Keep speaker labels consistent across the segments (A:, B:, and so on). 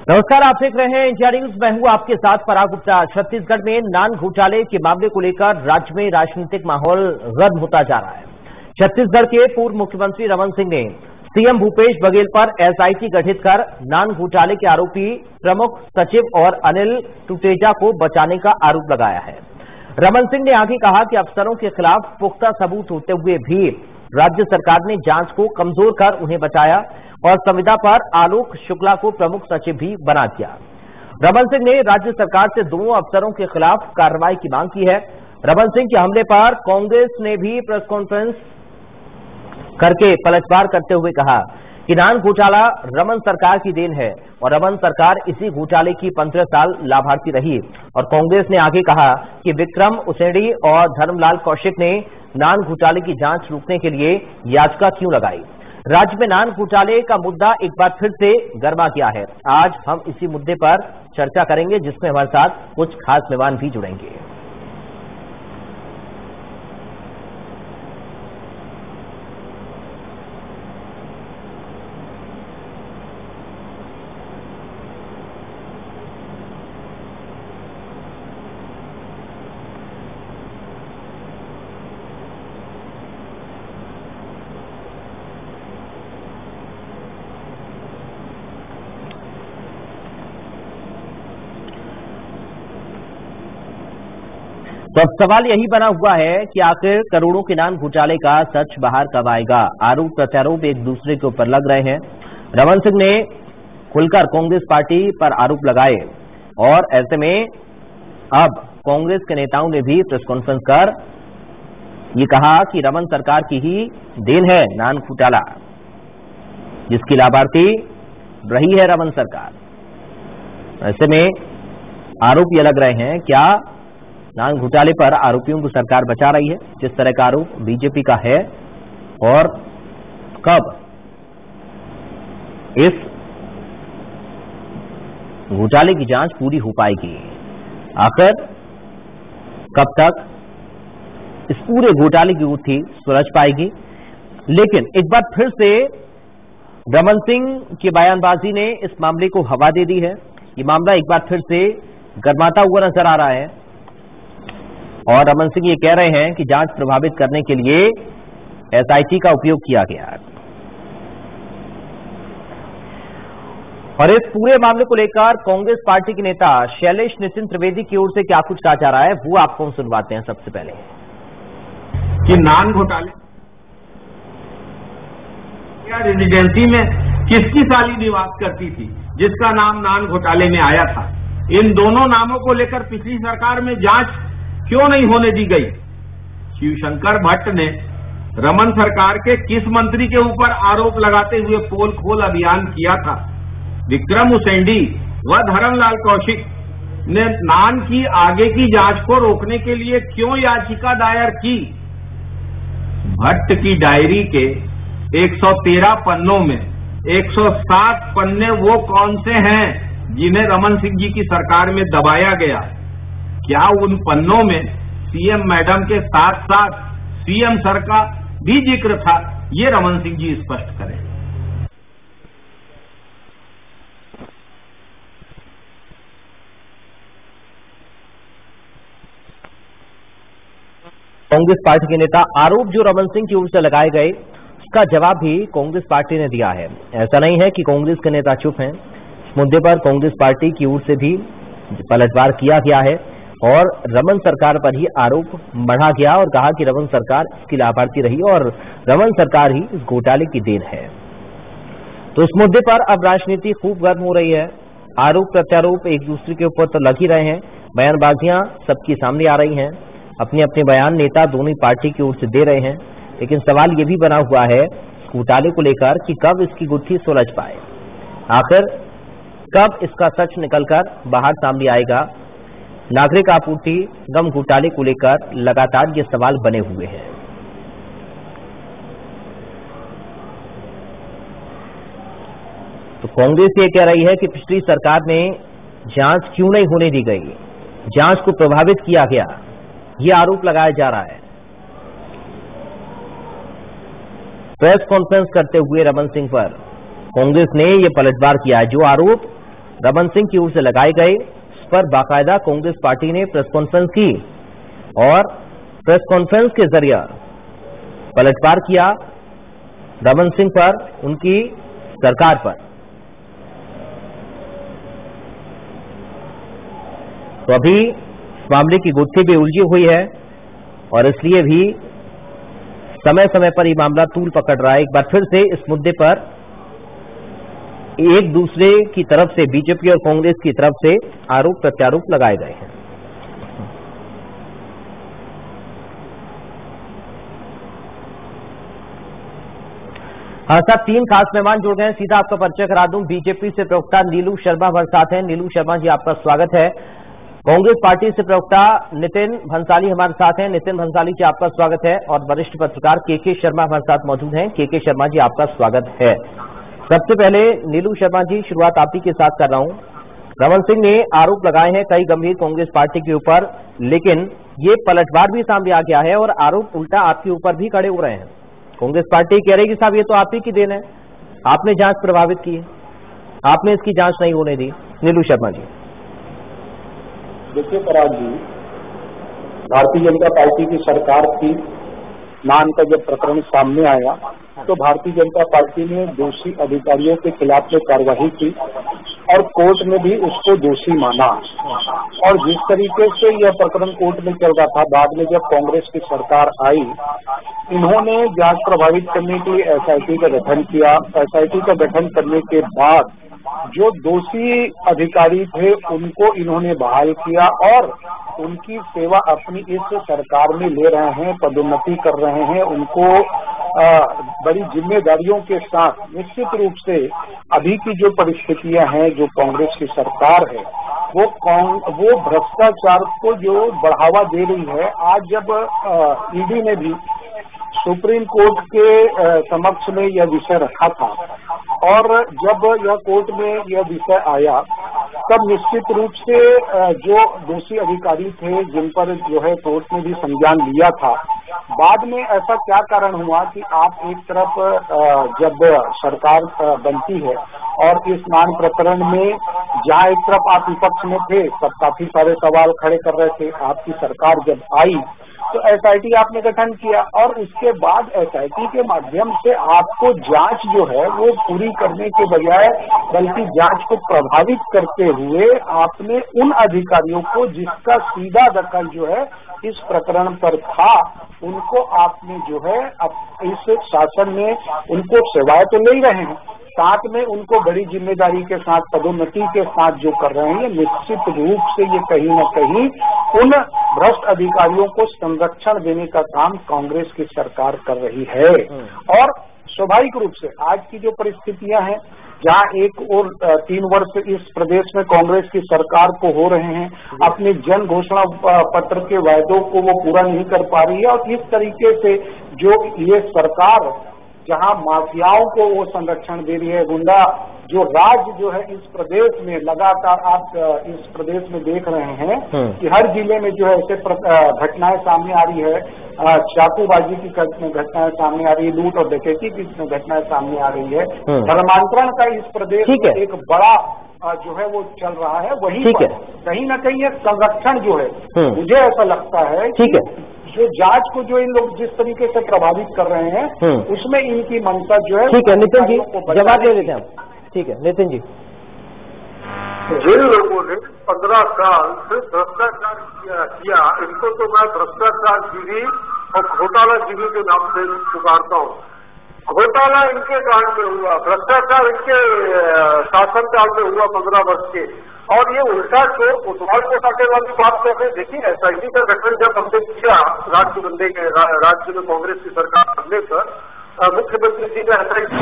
A: नमस्कार, आप देख रहे हैं इंडिया न्यूज। मैं हूं आपके साथ पराग गुप्ता। छत्तीसगढ़ में नान घोटाले के मामले को लेकर राज्य में राजनीतिक माहौल गर्म होता जा रहा है। छत्तीसगढ़ के पूर्व मुख्यमंत्री रमन सिंह ने सीएम भूपेश बघेल पर एसआईटी गठित कर नान घोटाले के आरोपी प्रमुख सचिव और अनिल टुटेजा को बचाने का आरोप लगाया है। रमन सिंह ने आगे कहा कि अफसरों के खिलाफ पुख्ता सबूत होते हुए भी राज्य सरकार ने जांच को कमजोर कर उन्हें बचाया और संविदा पर आलोक शुक्ला को प्रमुख सचिव भी बना दिया। रमन सिंह ने राज्य सरकार से दोनों अफसरों के खिलाफ कार्रवाई की मांग की है। रमन सिंह के हमले पर कांग्रेस ने भी प्रेस कॉन्फ्रेंस करके पलटवार करते हुए कहा कि नान घोटाला रमन सरकार की देन है और रमन सरकार इसी घोटाले की 15 साल लाभार्थी रही। और कांग्रेस ने आगे कहा कि विक्रम उसेंडी और धर्मलाल कौशिक ने नान घोटाले की जांच रोकने के लिए याचिका क्यों लगाई। राज्य में नान घोटाले का मुद्दा एक बार फिर से गरमा गया है। आज हम इसी मुद्दे पर चर्चा करेंगे, जिसमें हमारे साथ कुछ खास मेहमान भी जुड़ेंगे। तो अब सवाल यही बना हुआ है कि आखिर करोड़ों के नान घोटाले का सच बाहर कब आएगा। आरोप प्रत्यारोप एक दूसरे के ऊपर लग रहे हैं। रमन सिंह ने खुलकर कांग्रेस पार्टी पर आरोप लगाए और ऐसे में अब कांग्रेस के नेताओं ने भी प्रेस कॉन्फ्रेंस कर ये कहा कि रमन सरकार की ही देन है नान घोटाला, जिसकी लाभार्थी रही है रमन सरकार। ऐसे में आरोप ये लग रहे हैं, क्या नान घोटाले पर आरोपियों को सरकार बचा रही है? जिस तरह का आरोप बीजेपी का है, और कब इस घोटाले की जांच पूरी हो पाएगी? आखिर कब तक इस पूरे घोटाले की गुत्थी सुलझ पाएगी? लेकिन एक बार फिर से रमन सिंह की बयानबाजी ने इस मामले को हवा दे दी है। ये मामला एक बार फिर से गरमाता हुआ नजर आ रहा है और रमन सिंह ये कह रहे हैं कि जांच प्रभावित करने के लिए एसआईटी का उपयोग किया गया है। और इस पूरे मामले को लेकर कांग्रेस पार्टी के नेता शैलेश नितिन त्रिवेदी की ओर से क्या कुछ कहा जा रहा है, वो आपको हम सुनवाते हैं। सबसे पहले
B: कि नान घोटाले रेजिडेंसी में किसकी साली निवास करती थी जिसका नाम नान घोटाले में आया था। इन दोनों नामों को लेकर पिछली सरकार में जांच क्यों नहीं होने दी गई? शिवशंकर भट्ट ने रमन सरकार के किस मंत्री के ऊपर आरोप लगाते हुए पोल खोल अभियान किया था? विक्रम उसेंडी व धर्मलाल कौशिक ने नान की आगे की जांच को रोकने के लिए क्यों याचिका दायर की? भट्ट की डायरी के 113 पन्नों में 107 पन्ने वो कौन से हैं जिन्हें रमन सिंह जी की सरकार में दबाया गया? क्या उन पन्नों में सीएम मैडम के साथ साथ सीएम सर का भी जिक्र था? ये रमन सिंह जी स्पष्ट करें।
A: कांग्रेस पार्टी के नेता आरोप जो रमन सिंह की ओर से लगाए गए, उसका जवाब भी कांग्रेस पार्टी ने दिया है। ऐसा नहीं है कि कांग्रेस के नेता चुप हैं। इस मुद्दे पर कांग्रेस पार्टी की ओर से भी पलटवार किया गया है और रमन सरकार पर ही आरोप बढ़ा गया और कहा कि रमन सरकार इसकी लाभार्थी रही और रमन सरकार ही इस घोटाले की देन है। तो इस मुद्दे पर अब राजनीति खूब गर्म हो रही है। आरोप प्रत्यारोप एक दूसरे के ऊपर तो लग ही रहे हैं। बयानबाजियां सबके सामने आ रही हैं। अपने अपने बयान नेता दोनों पार्टी की ओर से दे रहे हैं। लेकिन सवाल ये भी बना हुआ है घोटाले को लेकर कि कब इसकी गुत्थी सुलझ पाए। आखिर कब इसका सच निकलकर बाहर सामने आएगा? नागरिक आपूर्ति गम घोटाले को लेकर लगातार ये सवाल बने हुए हैं। तो कांग्रेस ये कह रही है कि पिछली सरकार में जांच क्यों नहीं होने दी गई, जांच को प्रभावित किया गया, ये आरोप लगाया जा रहा है। प्रेस कॉन्फ्रेंस करते हुए रमन सिंह पर कांग्रेस ने यह पलटवार किया है। जो आरोप रमन सिंह की ओर से लगाए गए। इस पर बाकायदा कांग्रेस पार्टी ने प्रेस कॉन्फ्रेंस की और प्रेस कॉन्फ्रेंस के जरिए पलटवार किया रमन सिंह पर, उनकी सरकार पर। तो अभी इस मामले की गुत्थी भी उलझी हुई है और इसलिए भी समय समय पर यह मामला तूल पकड़ रहा है। एक बार फिर से इस मुद्दे पर एक दूसरे की तरफ से, बीजेपी और कांग्रेस की तरफ से आरोप प्रत्यारोप लगाए गए हैं। हाँ साहब, 3 खास मेहमान जुड़ गए हैं, सीधा आपका परिचय करा दूं। बीजेपी से प्रवक्ता नीलू शर्मा हमारे साथ हैं। नीलू शर्मा जी, आपका स्वागत है। कांग्रेस पार्टी से प्रवक्ता नितिन भंसाली हमारे साथ हैं। नितिन भंसाली जी, आपका स्वागत है। और वरिष्ठ पत्रकार के शर्मा हमारे साथ मौजूद हैं। के शर्मा जी, आपका स्वागत है। सबसे पहले नीलू शर्मा जी, शुरुआत आप ही के साथ कर रहा हूं। रमन सिंह ने आरोप लगाए हैं कई गंभीर कांग्रेस पार्टी के ऊपर, लेकिन ये पलटवार भी सामने आ गया है और आरोप उल्टा आपके ऊपर भी खड़े हो रहे हैं। कांग्रेस पार्टी कह रही कि साहब ये तो आप ही की देन है, आपने जांच प्रभावित की है, आपने इसकी जांच नहीं होने दी। नीलू शर्मा जी।
C: देखिए पराग जी, भारतीय जनता पार्टी की सरकार थी, नान का जब प्रकरण सामने आया तो भारतीय जनता पार्टी ने दोषी अधिकारियों के खिलाफ में कार्रवाई की और कोर्ट ने भी उसको दोषी माना। और जिस तरीके से यह प्रकरण कोर्ट में चल रहा था, बाद में जब कांग्रेस की सरकार आई, इन्होंने जांच प्रभावित करने के लिए एसआईटी का गठन किया। एसआईटी का गठन करने के बाद जो दोषी अधिकारी थे उनको इन्होंने बहाल किया और उनकी सेवा अपनी इस सरकार में ले रहे हैं, पदोन्नति कर रहे हैं। उनको बड़ी जिम्मेदारियों के साथ, निश्चित रूप से अभी की जो परिस्थितियां हैं, जो कांग्रेस की सरकार है वो भ्रष्टाचार को जो बढ़ावा दे रही है। आज जब ईडी ने भी सुप्रीम कोर्ट के समक्ष में यह विषय रखा था और जब यह कोर्ट में यह विषय आया, तब निश्चित रूप से जो दोषी अधिकारी थे, जिन पर जो है कोर्ट ने भी संज्ञान लिया था, बाद में ऐसा क्या कारण हुआ कि आप एक तरफ जब सरकार बनती है और इस नान प्रकरण में जहां एक तरफ आप विपक्ष में थे, तब काफी सारे सवाल खड़े कर रहे थे। आपकी सरकार जब आई तो एसआईटी आपने गठन किया और उसके बाद एसआईटी के माध्यम से आपको जांच जो है वो पूरी करने के बजाय, बल्कि जांच को प्रभावित करते हुए आपने उन अधिकारियों को जिसका सीधा दखल जो है इस प्रकरण पर था, उनको आपने जो है इस शासन में उनको सेवाएं तो ले रहे हैं, साथ में उनको बड़ी जिम्मेदारी के साथ, पदोन्नति के साथ जो कर रहे हैं। निश्चित रूप से ये कहीं न कहीं उन भ्रष्ट अधिकारियों को संरक्षण देने का काम कांग्रेस की सरकार कर रही है। और स्वाभाविक रूप से आज की जो परिस्थितियां हैं, जहां एक और 3 वर्ष इस प्रदेश में कांग्रेस की सरकार को हो रहे हैं, अपने जन घोषणा पत्र के वायदों को वो पूरा नहीं कर पा रही है और इस तरीके से जो ये सरकार जहां माफियाओं को वो संरक्षण दे रही है, गुंडा जो राज जो है इस प्रदेश में लगातार आप इस प्रदेश में देख रहे हैं कि हर जिले में जो है ऐसे घटनाएं सामने आ रही है, चाकूबाजी की घटनाएं सामने आ रही है, लूट और डकैती की घटनाएं सामने आ रही है, धर्मांतरण का इस प्रदेश में एक बड़ा जो है वो चल रहा है। वहीं पर कहीं न कहीं एक संरक्षण जो है, मुझे ऐसा लगता है कि जो जांच को जो इन लोग जिस तरीके से प्रभावित कर रहे हैं, उसमें इनकी मंशा जो है।
A: ठीक है नितिन जी, जवाब दे देते हैं हम। ठीक है नितिन जी।
D: जिन लोगों ने 15 साल से भ्रष्टाचार किया, इनको तो मैं भ्रष्टाचार जीवी और घोटाला जीवी के नाम से पुकारता हूँ। घोटाला इनके काल में हुआ, भ्रष्टाचार इनके शासन काल में हुआ 15 वर्ष के, और ये उल्टा चोर कोतवाल को काटे वाली बात करते। देखिए एसआईटी का गठन जब हमने किया राज्य में कांग्रेस की सरकार बनने पर, मुख्यमंत्री जी ने एसआईटी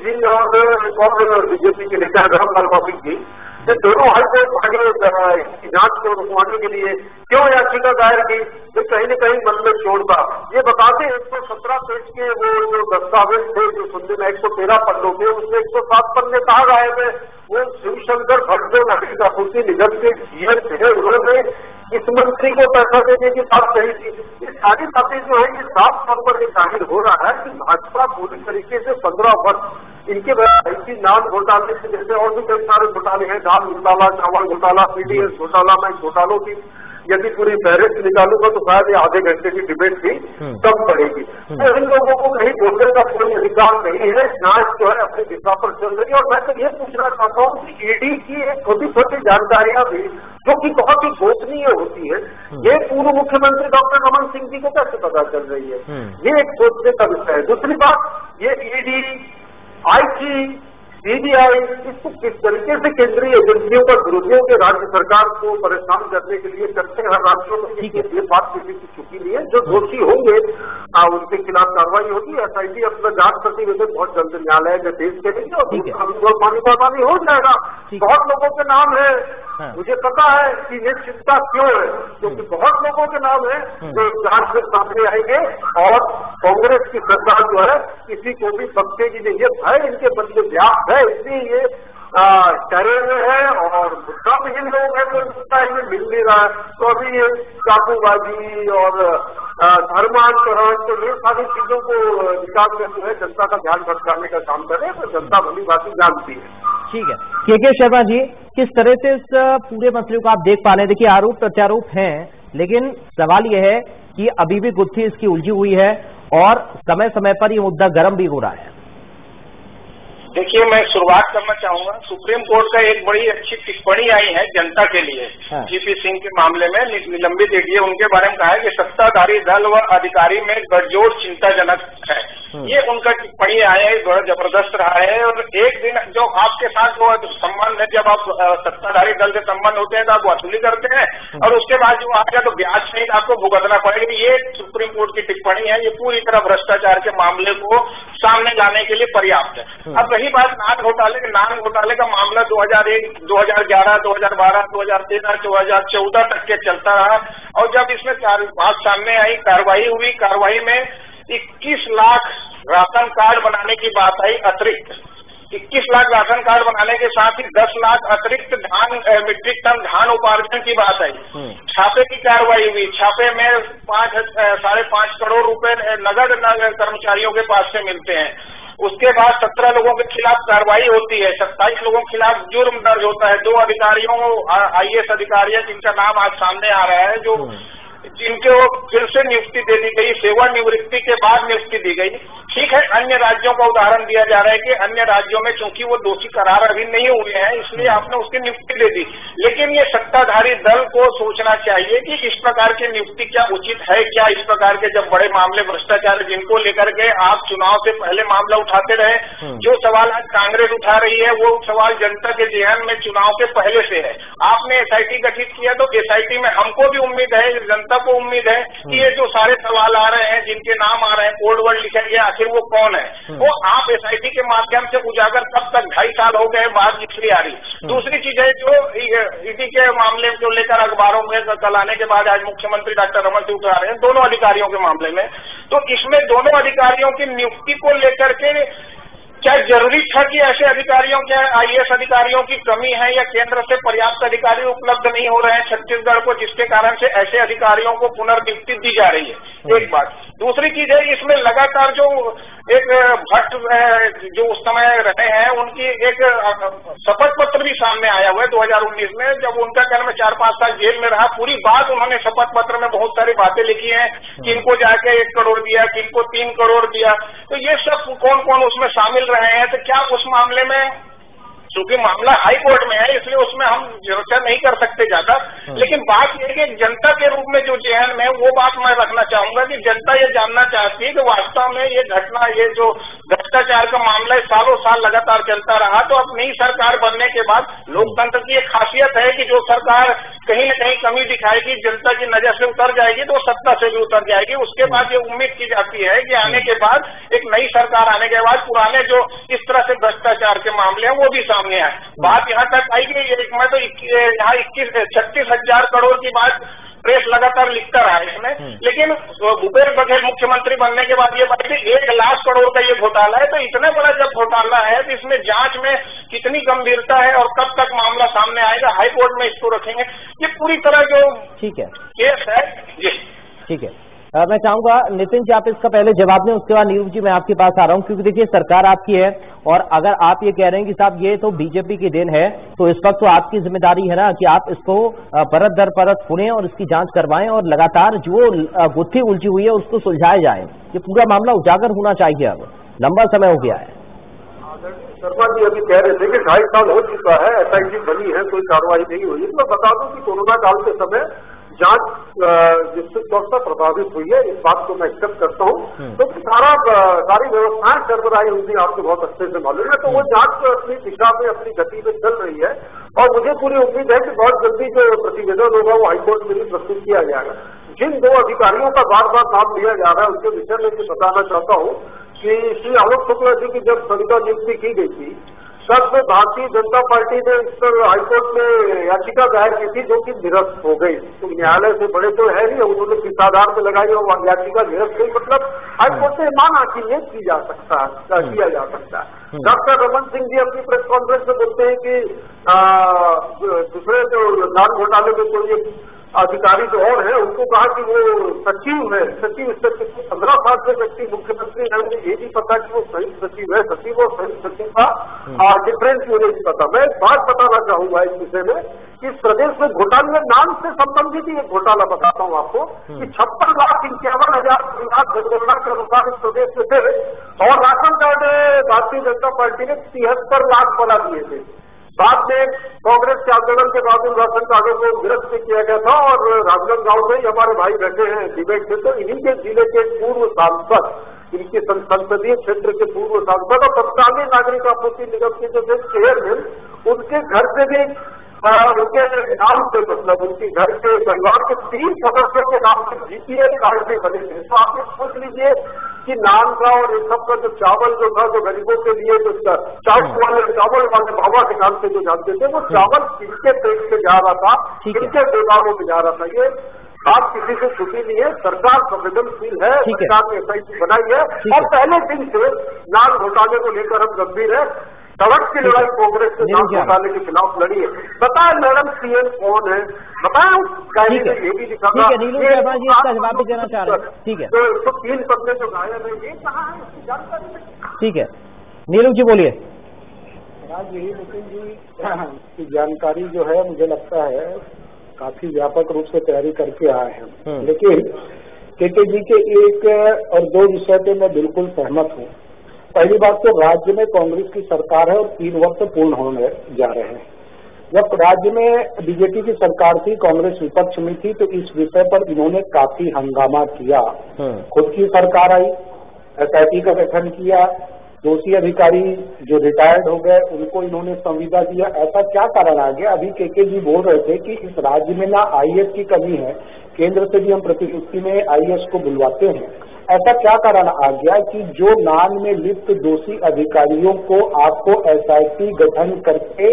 D: जी और बीजेपी के नेता धर्मपाल कौशिक जी, ये दोनों हाईकोर्ट भागे जांच को रुकवाने के लिए क्यों याचिका दायर की, जो कहीं न कहीं मन में छोड़ता। ये बताते 117 पेज के वो जो दस्तावेज थे, जो सुनने में 113 पन्नों के, उसमें 107 पन्ने कहा गायब है। वो शिवशंकर भट्ट जो नगरी कापूर्ति निगम के जीएम थे, उन्होंने इस मंत्री को पैसा देने की बात कही थी। ये सारी बातें जो है ये साफ तौर पर ये जाहिर हो रहा है कि भाजपा पूरी तरीके से 15 वर्ष इनके इसी नाम घोटाले से जैसे और भी कई सारे घोटाले हैं, दाल घोटाला, चावल घोटाला, पीडीएस घोटाला, मैं घोटालों की यदि पूरी फहरिस्त निकालूंगा तो शायद ये आधे घंटे की डिबेट भी कम पड़ेगी। तो इन लोगों को कहीं बोलने का कोई अधिकार नहीं है, जांच जो है अपनी दिशा पर चल रही है। और मैं तो ये पूछना चाहता हूँ कि ईडी की एक छोटी छोटी जानकारियां भी जो कि बहुत ही गोपनीय होती है, ये पूर्व मुख्यमंत्री डॉक्टर रमन सिंह जी को कैसे पता चल रही है, ये एक सोचने का विषय है। दूसरी बात, ये ईडी, आईटी, सीबीआई इसको किस तरीके से केंद्रीय एजेंसियों का दुरुपयोग के राज्य सरकार को परेशान करने के लिए करते हैं हर राज्यों में, ये बात किसी की चुकी नहीं है। जो दोषी होंगे उनके खिलाफ कार्रवाई होगी। एसआईटी अपना जांच प्रतिवेदन बहुत जल्द न्यायालय में पेश करेगी और पानी हो जाएगा। बहुत लोगों के नाम है, मुझे पता है कि ये चिंता क्यों है, क्योंकि बहुत लोगों के नाम है जो जांच में सामने आएंगे और कांग्रेस की सरकार जो है किसी को भी बख्शेगी नहीं। ये भय इनके बदले व्याप्त है, इसलिए ये टेरर में है और मुद्दा भी इन लोग हैं तो मुद्दा इन्हें मिल नहीं रहा है। तो अभी ये चाकूबाजी और धर्मांतरण, तो ये सारी चीजों को निकाल कर जो है जनता का ध्यान भटकाने का काम करे, तो जनता भली बात जानती है।
A: ठीक है, के शर्मा जी, किस तरह से इस पूरे मसले को आप देख पा रहे हैं? देखिए, आरोप प्रत्यारोप हैं, लेकिन सवाल यह है कि अभी भी गुत्थी इसकी उलझी हुई है और समय समय पर ये मुद्दा गर्म भी हो रहा है।
E: देखिए, मैं शुरुआत करना चाहूंगा, सुप्रीम कोर्ट का एक बड़ी अच्छी टिप्पणी आई है जनता के लिए। जीपी सिंह के मामले में निलंबित एडीए, उनके बारे में कहा है कि सत्ताधारी दल व अधिकारी में गठजोड़ चिंताजनक है। ये उनका टिप्पणी आया है, बड़ा जबरदस्त रहा है। और एक दिन जो आपके साथ वो संबंध है, जब आप सत्ताधारी दल से संबंध होते हैं तो आप वसूली करते हैं और उसके बाद जो आएगा तो ब्याज सहित आपको भुगतना पड़ेगा। ये सुप्रीम कोर्ट की टिप्पणी है, ये पूरी तरह भ्रष्टाचार के मामले को सामने लाने के लिए पर्याप्त है। अब रही बात नान घोटाले का मामला 2001, 2011, 2012, 2013, 2014 तक के चलता रहा और जब इसमें बात सामने आई, कार्रवाई में 21 लाख राशन कार्ड बनाने की बात आई अतिरिक्त। 21 लाख राशन कार्ड बनाने के साथ ही 10 लाख अतिरिक्त मीट्रिक टन धान उपार्जन की बात आई। छापे की कार्रवाई हुई, छापे में 5.5 करोड़ रुपए नगद कर्मचारियों के पास से मिलते हैं। उसके बाद 17 लोगों के खिलाफ कार्रवाई होती है, 27 लोगों के खिलाफ जुर्म दर्ज होता है। 2 अधिकारियों, आईएएस अधिकारी जिनका नाम आज सामने आ रहा है, जो जिनको फिर से नियुक्ति दे दी गई, सेवानिवृत्ति के बाद नियुक्ति दी गई। ठीक है, अन्य राज्यों का उदाहरण दिया जा रहा है कि अन्य राज्यों में चूंकि वो दोषी करार अभी नहीं हुए हैं, इसलिए आपने उसकी नियुक्ति दे दी। लेकिन ये सत्ताधारी दल को सोचना चाहिए कि इस प्रकार की नियुक्ति क्या उचित है, क्या इस प्रकार के जब बड़े मामले भ्रष्टाचार जिनको लेकर के आप चुनाव से पहले मामला उठाते रहे। जो सवाल आज कांग्रेस उठा रही है वो सवाल जनता के जेहन में चुनाव के पहले से है। आपने एसआईटी गठित किया तो एसआईटी में हमको भी उम्मीद है, जनता को उम्मीद है कि ये जो सारे सवाल आ रहे हैं, जिनके नाम आ रहे हैं, कोड वर्ड लिखा गया, आखिर वो कौन है, वो आप एसआईटी के माध्यम से उजागर कब तक, 2.5 साल हो गए, बात इसलिए आ रही। दूसरी चीज है जो ईडी के मामले को लेकर अखबारों में कल आने के बाद आज मुख्यमंत्री डॉक्टर रमन सिंह उठा रहे हैं दोनों अधिकारियों के मामले में। तो इसमें दोनों अधिकारियों की नियुक्ति को लेकर के क्या जरूरी था कि ऐसे अधिकारियों के, आईएएस अधिकारियों की कमी है या केंद्र से पर्याप्त अधिकारी उपलब्ध नहीं हो रहे हैं छत्तीसगढ़ को, जिसके कारण से ऐसे अधिकारियों को पुनर्नियुक्ति दी जा रही है? एक बात। दूसरी चीज है, इसमें लगातार जो एक भट्ट जो उस समय रहे हैं, उनकी एक शपथ पत्र भी सामने आया हुआ है 2019 में, जब उनका कहना में 4-5 साल जेल में रहा। पूरी बात उन्होंने शपथ पत्र में बहुत सारी बातें लिखी हैं, किनको जाके 1 करोड़ दिया, किनको 3 करोड़ दिया। तो ये सब कौन कौन उसमें शामिल रहे हैं, तो क्या उस मामले में, चूंकि मामला हाई कोर्ट में है इसलिए उसमें हम चर्चा नहीं कर सकते ज्यादा, लेकिन बात यह है कि जनता के रूप में जो जेहन में वो बात मैं रखना चाहूंगा कि जनता ये जानना चाहती है कि वास्तव में ये घटना, ये जो भ्रष्टाचार का मामला सालों साल लगातार चलता रहा, तो अब नई सरकार बनने के बाद लोकतंत्र की एक खासियत है कि जो सरकार कहीं न कहीं कमी दिखाएगी, जनता की नजर से उतर जाएगी तो सत्ता से भी उतर जाएगी। उसके बाद ये उम्मीद की जाती है कि आने के बाद, एक नई सरकार आने के बाद, पुराने जो इस तरह से भ्रष्टाचार के मामले हैं वो भी सामने आए। बात यहाँ तक आई कि मैं तो यहाँ 36,000 करोड़ की बात प्रेस लगातार लिखता रहा इसमें, लेकिन भूपेश बघेल मुख्यमंत्री बनने के बाद ये बात थी 1 लाख करोड़ का ये घोटाला है। तो इतना बड़ा जब घोटाला है तो इसमें जांच में कितनी गंभीरता है और कब तक मामला सामने आएगा, हाईकोर्ट में इसको रखेंगे। ये पूरी तरह जो
A: ठीक है
E: केस है। जी
A: ठीक है, मैं चाहूंगा नितिन जी आप इसका पहले जवाब दें, उसके बाद नीरू जी मैं आपके पास आ रहा हूं, क्योंकि देखिए सरकार आपकी है और अगर आप ये कह रहे हैं कि साहब ये तो बीजेपी की देन है, तो इस वक्त तो आपकी जिम्मेदारी है ना कि आप इसको परत दर परत सुनें और इसकी जांच करवाएं और लगातार जो गुत्थी उलझी हुई है उसको सुलझाया जाए। ये पूरा मामला उजागर होना चाहिए, अब लंबा समय हो गया है।
D: शर्मा जी अभी कह रहे थे कि 2.5 साल हो चुका है, SIT बनी है, कोई कार्रवाई नहीं हुई। तो मैं बता दूं कि कोरोना काल के समय जांच निश्चित तौर पर प्रभावित हुई है, इस बात को मैं एक्सेप्ट करता हूँ। तो सारी व्यवस्थाएं सरबराही हुई, आपको बहुत अच्छे से मालूम है। तो वो जांच अपनी दिशा में अपनी गति में चल रही है और मुझे पूरी उम्मीद है कि बहुत जल्दी जो प्रतिवेदन होगा वो हाईकोर्ट में भी प्रस्तुत किया जाएगा। जिन 2 अधिकारियों का बार बार नाम लिया जा रहा है उनके विषय में बताना चाहता हूँ कि श्री आलोक शुक्ला जी की जब संविदा नियुक्ति की गई थी तब भारतीय जनता पार्टी ने इस पर हाईकोर्ट में याचिका दायर की थी, जो कि निरस्त हो गई। तो न्यायालय से बड़े तो है नहीं, उन्होंने किस आधार पर लगाई और याचिका निरस्त गई, मतलब हाईकोर्ट ने माना कि ये किया जा सकता है। डॉक्टर रमन सिंह जी अपनी प्रेस कॉन्फ्रेंस में बोलते हैं कि दूसरे जो नान घोटाले में कोई एक अधिकारी जो और है उनको कहा कि वो सचिव है, सचिव इससे 15 साल से व्यक्ति मुख्यमंत्री है, मुझे ये नहीं पता कि वो संयुक्त सचिव है, सचिव और संयुक्त सचिव का डिफरेंस मुझे नहीं पता। मैं एक बात बताना चाहूंगा इस विषय में कि इस प्रदेश में घोटाले नाम से संबंधित ही एक घोटाला बताता हूँ आपको कि 56,51,000 जनगणना के अनुसार इस प्रदेश में थे और ration card Bharatiya Janata party ने 73 लाख बना दिए थे। बाद में कांग्रेस के आंदोलन के बाद उन राशन कार्डों को निरस्त किया गया था और राजनांदगांव में हमारे भाई बैठे हैं डिबेट में, तो इन्हीं के जिले के पूर्व सांसद, इनके संसदीय क्षेत्र के पूर्व सांसद और तत्कालीन नागरिक आपूर्ति निगम के जो चेयरमैन, उनके घर से भी उनके नाम से, मतलब उनके घर के परिवार के 3 सदस्यों के नाम से GPL कार्ड भी बने थे। तो आप ये सोच लीजिए कि नाम का और इन सब का जो चावल जो था, जो गरीबों के लिए जो चावल वाले बाबा के नाम से जो जानते थे, वो चावल किसके पेट में जा रहा था, किसके गोदामों में जा रहा था, ये बात किसी से छुपी नहीं है। सरकार संवेदनशील है, सरकार ने SIT बनाई है और पहले दिन से नान घोटाले को लेकर हम गंभीर है। सड़क की लड़ाई कांग्रेस के नाम घोटाले के खिलाफ लड़ी है। बताए मैडम CM कौन है, बताए उस डायरी में ये भी लिखा था।
A: इसका जवाब भी देना चाह रहे हैं, ठीक है।
D: तो 3 पन्ने जो गायब है, ये कहाँ है, इसकी जानकारी नहीं।
A: ठीक है, नीरू जी बोलिए।
C: आज यही नितिन जी की जानकारी जो है मुझे लगता है काफी व्यापक रूप से तैयारी करके आए हैं, लेकिन KK जी के 1 और 2 विषय पे मैं बिल्कुल सहमत हूँ। पहली बात तो राज्य में कांग्रेस की सरकार है और 3 वर्ष पूर्ण होने जा रहे हैं। जब राज्य में बीजेपी की सरकार थी, कांग्रेस विपक्ष में थी, तो इस विषय पर इन्होंने काफी हंगामा किया। खुद की सरकार आई, SIT का गठन किया, दोषी अधिकारी जो रिटायर्ड हो गए उनको इन्होंने संविदा दिया। ऐसा क्या कारण आ गया? अभी KK जी बोल रहे थे कि इस राज्य में ना IAS की कमी है, केंद्र से भी हम प्रतिनियुक्ति में IAS को बुलवाते हैं। ऐसा क्या कारण आ गया कि जो नान में लिप्त दोषी अधिकारियों को आपको SIT गठन करके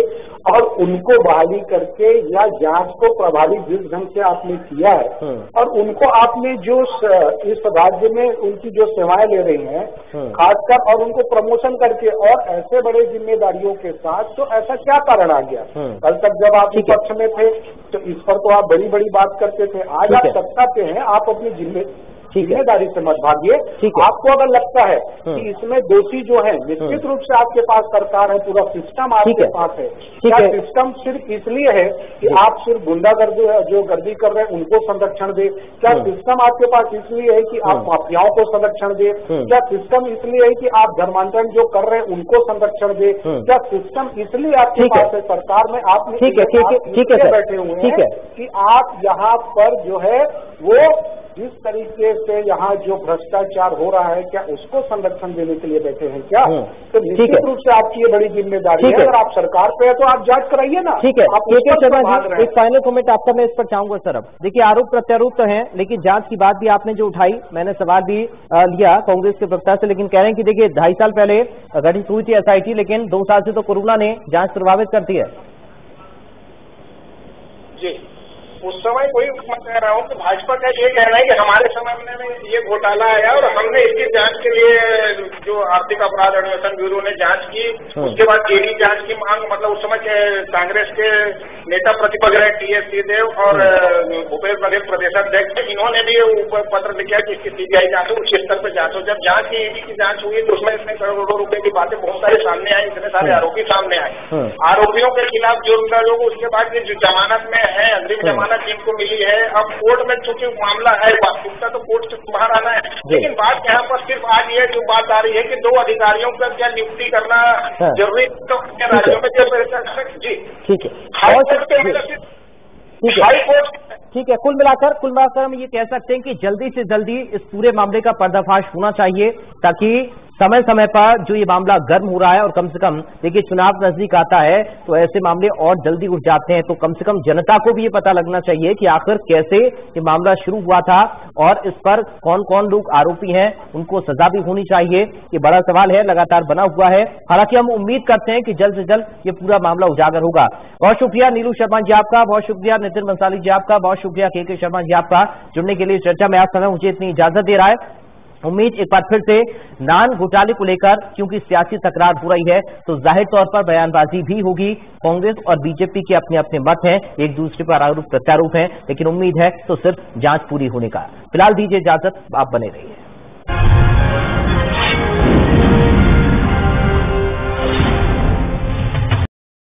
C: और उनको बहाली करके या जांच को प्रभावी जिस ढंग से आपने किया है और उनको आपने जो इस राज्य में उनकी जो सेवाएं ले रही हैं खासकर और उनको प्रमोशन करके और ऐसे बड़े जिम्मेदारियों के साथ, तो ऐसा क्या कारण आ गया? कल तक जब आप विपक्ष में थे तो इस पर तो आप बड़ी बड़ी बात करते थे, आज आप सत्ता पे हैं, आप अपनी जिम्मेदारी से मत भागिए। आपको अगर लगता है कि इसमें दोषी जो है, निश्चित रूप से आपके पास सरकार है, पूरा सिस्टम आपके पास है। क्या सिस्टम सिर्फ इसलिए है कि आप सिर्फ गुंडागर्दी जो गर्दी कर रहे हैं उनको संरक्षण दे? क्या सिस्टम आपके पास इसलिए है कि आप माफियाओं को संरक्षण दे? क्या सिस्टम इसलिए है कि आप धर्मांतरण जो कर रहे हैं उनको संरक्षण दे? क्या सिस्टम इसलिए आपके पास है सरकार में आप बैठे हुए हैं कि आप यहाँ पर जो है वो जिस तरीके से यहाँ जो भ्रष्टाचार हो रहा है, क्या उसको संरक्षण देने के लिए बैठे हैं क्या? तो निश्चित रूप से आपकी ये बड़ी जिम्मेदारी है। अगर आप सरकार पे है तो आप जांच कराइए ना। ठीक है,
A: एक फाइनल कमेंट आपका मैं इस पर चाहूंगा सर। अब देखिए, आरोप प्रत्यारोप तो है, लेकिन जांच की बात भी आपने जो उठाई, मैंने सवाल भी लिया कांग्रेस के प्रवक्ता से, लेकिन कह रहे हैं कि देखिए 2.5 साल पहले गठित हुई थी SIT, लेकिन 2 साल से तो कोरोना ने जांच प्रभावित कर दी है।
E: जी उस समय कोई मैं कह रहा हूँ कि भाजपा का ये कहना है कि हमारे समय में ये घोटाला आया और हमने इसकी जांच के लिए जो आर्थिक अपराध अन्वेषण ब्यूरो ने जांच की, उसके बाद ईडी जांच की मांग, मतलब उस समय के कांग्रेस के नेता प्रतिपक्ष रहे टीएस सिंहदेव और भूपेश बघेल प्रदेशाध्यक्ष, इन्होंने भी ऊपर पत्र लिखा कि इसकी सीबीआई जांच हो, उच्च स्तर पर जांच हो। जब जांच की ईडी की जांच हुई तो उसमें इतने करोड़ों रुपए की बातें बहुत सारे सामने आई, इतने सारे आरोपी सामने आए। आरोपियों के खिलाफ जुर्म दर्ज होगा, उसके बाद ये जो जमानत में है, अग्रिम जमानत जिनको मिली है, अब कोर्ट में चूंकि मामला है, वास्तविकता तो कोर्ट से बाहर आना है, लेकिन बात यहाँ पर सिर्फ आज ये जो बात आ रही है कि 2 अधिकारियों का क्या नियुक्ति करना जरूरी तो राज्यों में जी
A: ठीक है,
E: हाई कोर्ट
A: ठीक है। कुल मिलाकर हम ये कह सकते हैं कि जल्दी से जल्दी इस पूरे मामले का पर्दाफाश होना चाहिए, ताकि समय समय पर जो ये मामला गर्म हो रहा है, और कम से कम देखिए चुनाव नजदीक आता है तो ऐसे मामले और जल्दी उठ जाते हैं, तो कम से कम जनता को भी ये पता लगना चाहिए कि आखिर कैसे ये मामला शुरू हुआ था और इस पर कौन कौन लोग आरोपी हैं, उनको सजा भी होनी चाहिए। ये बड़ा सवाल है, लगातार बना हुआ है। हालांकि हम उम्मीद करते हैं कि जल्द से जल्द ये पूरा मामला उजागर होगा। बहुत शुक्रिया नीलू शर्मा जी आपका, बहुत शुक्रिया नितिन बंसाली जी आपका, बहुत शुक्रिया के शर्मा जी आपका जुड़ने के लिए चर्चा में। आज समय मुझे इतनी इजाजत दे रहा है। उम्मीद एक बार फिर से नान घोटाले को लेकर क्योंकि सियासी तकरार हो रही है तो जाहिर तौर पर बयानबाजी भी होगी। कांग्रेस और बीजेपी के अपने अपने मत हैं, एक दूसरे पर आरोप प्रत्यारोप हैं, लेकिन उम्मीद है तो सिर्फ जांच पूरी होने का। फिलहाल दीजिए इजाजत, आप बने रहिए।